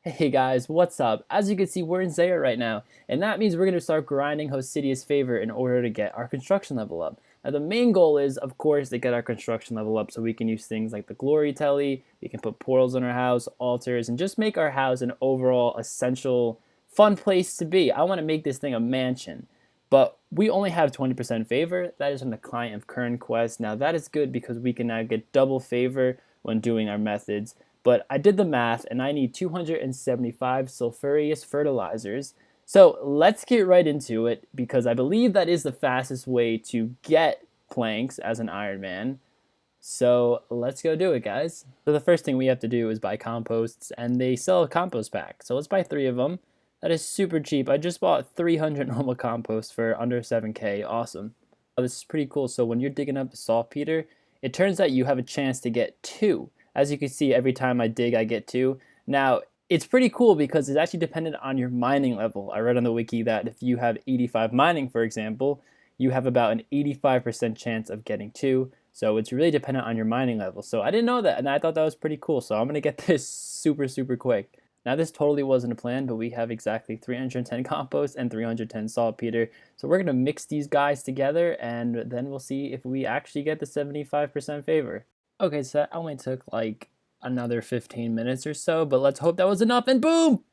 Hey guys, what's up? As you can see, we're in Zaya right now, and that means we're going to start grinding Hosidia's favor in order to get our construction level up. Now the main goal is, of course, to get our construction level up so we can use things like the glory telly, we can put portals in our house, altars, and just make our house an overall essential fun place to be. I want to make this thing a mansion. But we only have 20% favor. That is from the client of current quest. Now that is good because we can now get double favor when doing our methods. But I did the math and I need 275 sulfurous fertilizers. So let's get right into it because I believe that is the fastest way to get planks as an Ironman. So let's go do it, guys. So the first thing we have to do is buy composts, and they sell a compost pack. So let's buy 3 of them. That is super cheap. I just bought 300 normal compost for under 7K. Awesome. Oh, this is pretty cool. So when you're digging up the saltpeter, it turns out you have a chance to get 2. As you can see, every time I dig, I get 2. Now, it's pretty cool because it's actually dependent on your mining level. I read on the wiki that if you have 85 mining, for example, you have about an 85% chance of getting 2. So it's really dependent on your mining level. So I didn't know that, and I thought that was pretty cool. So I'm going to get this super, super quick. Now this totally wasn't a plan, but we have exactly 310 compost and 310 saltpeter. So we're going to mix these guys together, and then we'll see if we actually get the 75% favor. Okay, so that only took like another 15 minutes or so, but let's hope that was enough, and boom!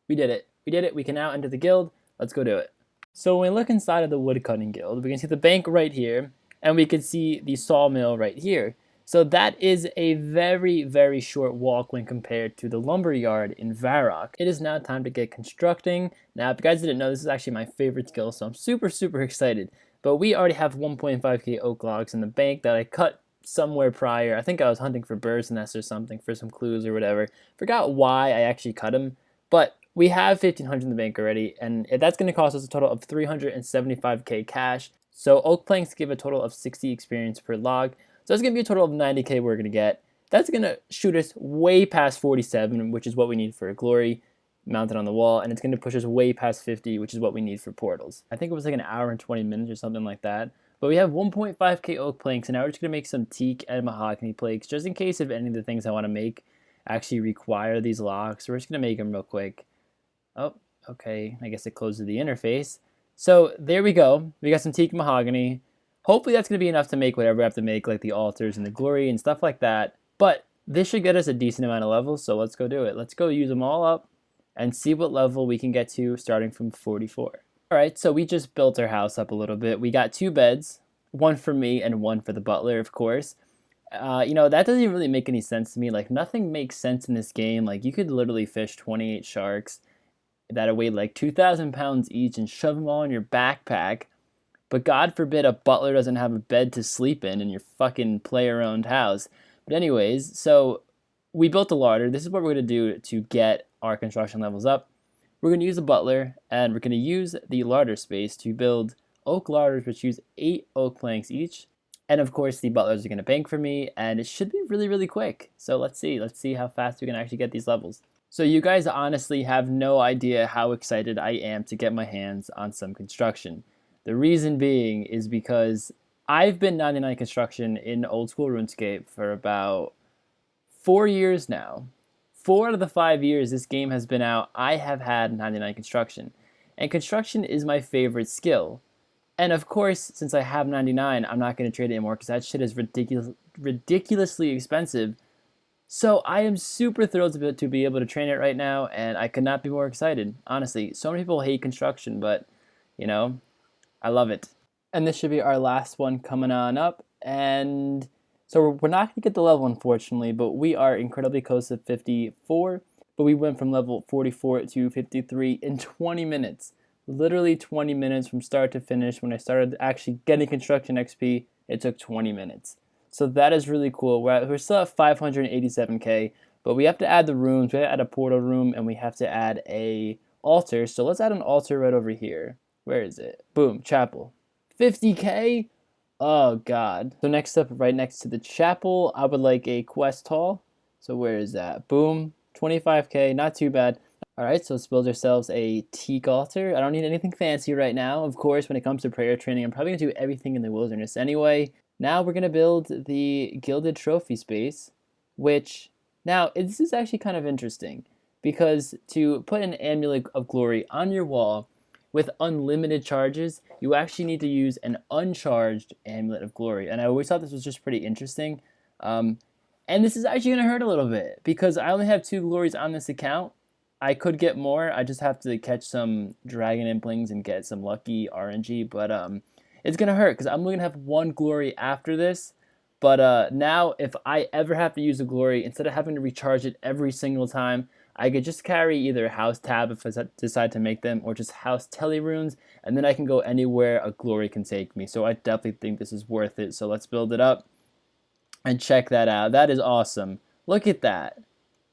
We did it. We did it. We can now enter the guild. Let's go do it. So when we look inside of the woodcutting guild, we can see the bank right here, and we can see the sawmill right here. So that is a very, very short walk when compared to the lumber yard in Varrock. It is now time to get constructing. Now, if you guys didn't know, this is actually my favorite skill, so I'm super, super excited. But we already have 1.5k oak logs in the bank that I cut somewhere prior. I think I was hunting for bird's nests or something for some clues or whatever. Forgot why I actually cut them, but we have 1,500 in the bank already, and that's going to cost us a total of 375k cash. So oak planks give a total of 60 experience per log. So that's going to be a total of 90k we're going to get. That's going to shoot us way past 47, which is what we need for a glory mounted on the wall, and it's going to push us way past 50, which is what we need for portals. I think it was like an hour and 20 minutes or something like that. But we have 1.5k oak planks, and now we're just going to make some teak and mahogany planks, just in case if any of the things I want to make actually require these logs. So we're just going to make them real quick. Oh, okay, I guess it closes the interface. So there we go. We got some teak mahogany. Hopefully that's going to be enough to make whatever I have to make, like the altars and the glory and stuff like that. But this should get us a decent amount of levels, so let's go do it. Let's go use them all up and see what level we can get to starting from 44. Alright, so we just built our house up a little bit. We got 2 beds, one for me and one for the butler, of course. That doesn't really make any sense to me. Like, nothing makes sense in this game. Like, you could literally fish 28 sharks that weigh like 2,000 pounds each and shove them all in your backpack. But God forbid a butler doesn't have a bed to sleep in your fucking player-owned house. But anyways, so we built a larder. This is what we're going to do to get our construction levels up. We're going to use a butler, and we're going to use the larder space to build oak larders, which use 8 oak planks each. And of course, the butlers are going to bank for me, and it should be really, really quick. So let's see how fast we can actually get these levels. So you guys honestly have no idea how excited I am to get my hands on some construction. The reason being is because I've been 99 construction in old school RuneScape for about 4 years now. 4 out of the 5 years this game has been out, I have had 99 construction. And construction is my favorite skill. And of course, since I have 99, I'm not going to trade it anymore because that shit is ridiculously expensive. So I am super thrilled to be able to train it right now, and I could not be more excited. Honestly, so many people hate construction, but, I love it. And this should be our last one coming on up. And so we're not going to get the level, unfortunately, but we are incredibly close to 54. But we went from level 44 to 53 in 20 minutes. Literally 20 minutes from start to finish. When I started actually getting construction XP, it took 20 minutes. So that is really cool. We're still at 587k, but we have to add the rooms. We have to add a portal room, and we have to add a altar. So let's add an altar right over here. Where is it? Boom, chapel. 50k? Oh god. So next up, right next to the chapel, I would like a quest hall. So where is that? Boom, 25k, not too bad. Alright, so let's build ourselves a teak altar. I don't need anything fancy right now. Of course, when it comes to prayer training, I'm probably going to do everything in the wilderness anyway. Now we're going to build the gilded trophy space, which, now, this is actually kind of interesting. because to put an amulet of glory on your wall with unlimited charges, you actually need to use an uncharged amulet of glory. And I always thought this was just pretty interesting. Um, and this is actually going to hurt a little bit because I only have 2 glories on this account. I could get more. I just have to catch some dragon implings and get some lucky RNG. But it's going to hurt because I'm going to have 1 glory after this. But now if I ever have to use a glory, instead of having to recharge it every single time, I could just carry either House Tab if I decide to make them, or just House Tele runes, and then I can go anywhere a glory can take me. So I definitely think this is worth it. So let's build it up and check that out. That is awesome. Look at that.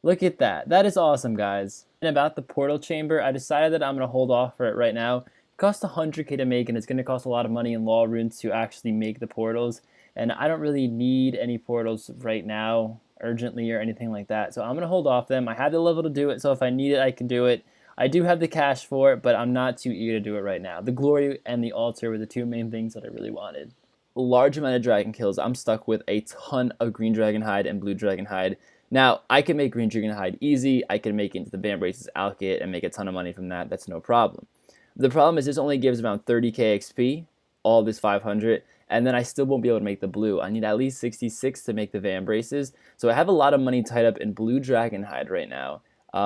Look at that. That is awesome, guys. And about the portal chamber, I decided that I'm going to hold off for it right now. It costs 100k to make, and it's going to cost a lot of money in law runes to actually make the portals. And I don't really need any portals right now urgently or anything like that. So I'm going to hold off them. I have the level to do it, so if I need it, I can do it. I do have the cash for it, but I'm not too eager to do it right now. The glory and the altar were the 2 main things that I really wanted. A large amount of dragon kills. I'm stuck with a ton of green dragon hide and blue dragon hide. Now, I can make green dragon hide easy. I can make it into the Band Braces Alkit and make a ton of money from that. That's no problem. The problem is this only gives around 30k XP, all this 500, and then I still won't be able to make the blue. I need at least 66 to make the Van Braces. So I have a lot of money tied up in blue dragon hide right now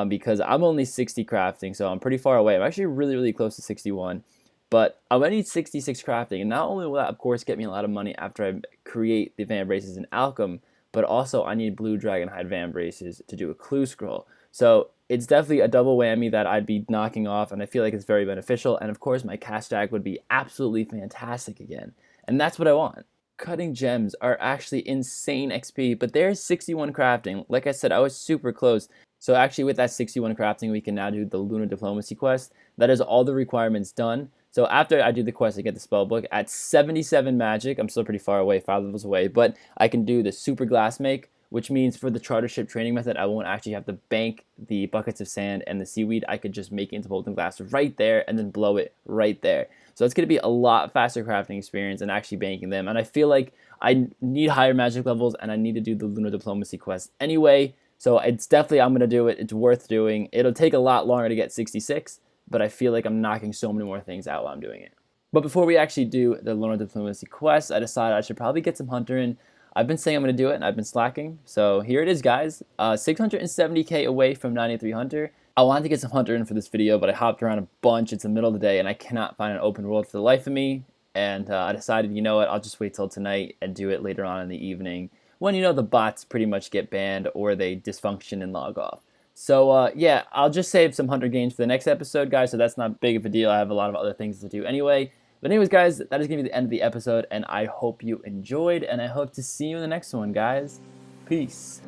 because I'm only 60 crafting, so I'm pretty far away. I'm actually really, really close to 61. But I'm going to need 66 crafting, and not only will that, of course, get me a lot of money after I create the Van Braces in Alchem, but also I need blue dragon hide Van Braces to do a clue scroll. So it's definitely a double whammy that I'd be knocking off, and I feel like it's very beneficial. And of course, my cash stack would be absolutely fantastic again. And that's what I want. Cutting gems are actually insane XP, but there's 61 crafting. Like I said, I was super close. So actually with that 61 crafting, we can now do the Lunar Diplomacy quest. That is all the requirements done. So after I do the quest, I get the spell book. At 77 magic, I'm still pretty far away, 5 levels away, but I can do the super glass make, which means for the charter ship training method, I won't actually have to bank the buckets of sand and the seaweed. I could just make it into molten glass right there and then blow it right there. So it's going to be a lot faster crafting experience and actually banking them. And I feel like I need higher magic levels and I need to do the Lunar Diplomacy quest anyway. So it's definitely, I'm going to do it. It's worth doing. It'll take a lot longer to get 66, but I feel like I'm knocking so many more things out while I'm doing it. But before we actually do the Lunar Diplomacy quest, I decided I should probably get some hunter in. I've been saying I'm going to do it, and I've been slacking. So here it is, guys. 670k away from 93 hunter. I wanted to get some hunter in for this video, but I hopped around a bunch. It's the middle of the day, and I cannot find an open world for the life of me. And I decided, you know what, I'll just wait till tonight and do it later on in the evening when, you know, the bots pretty much get banned or they dysfunction and log off. So, yeah, I'll just save some hunter gains for the next episode, guys, so that's not big of a deal. I have a lot of other things to do anyway. But anyways, guys, that is going to be the end of the episode, and I hope you enjoyed, and I hope to see you in the next one, guys. Peace.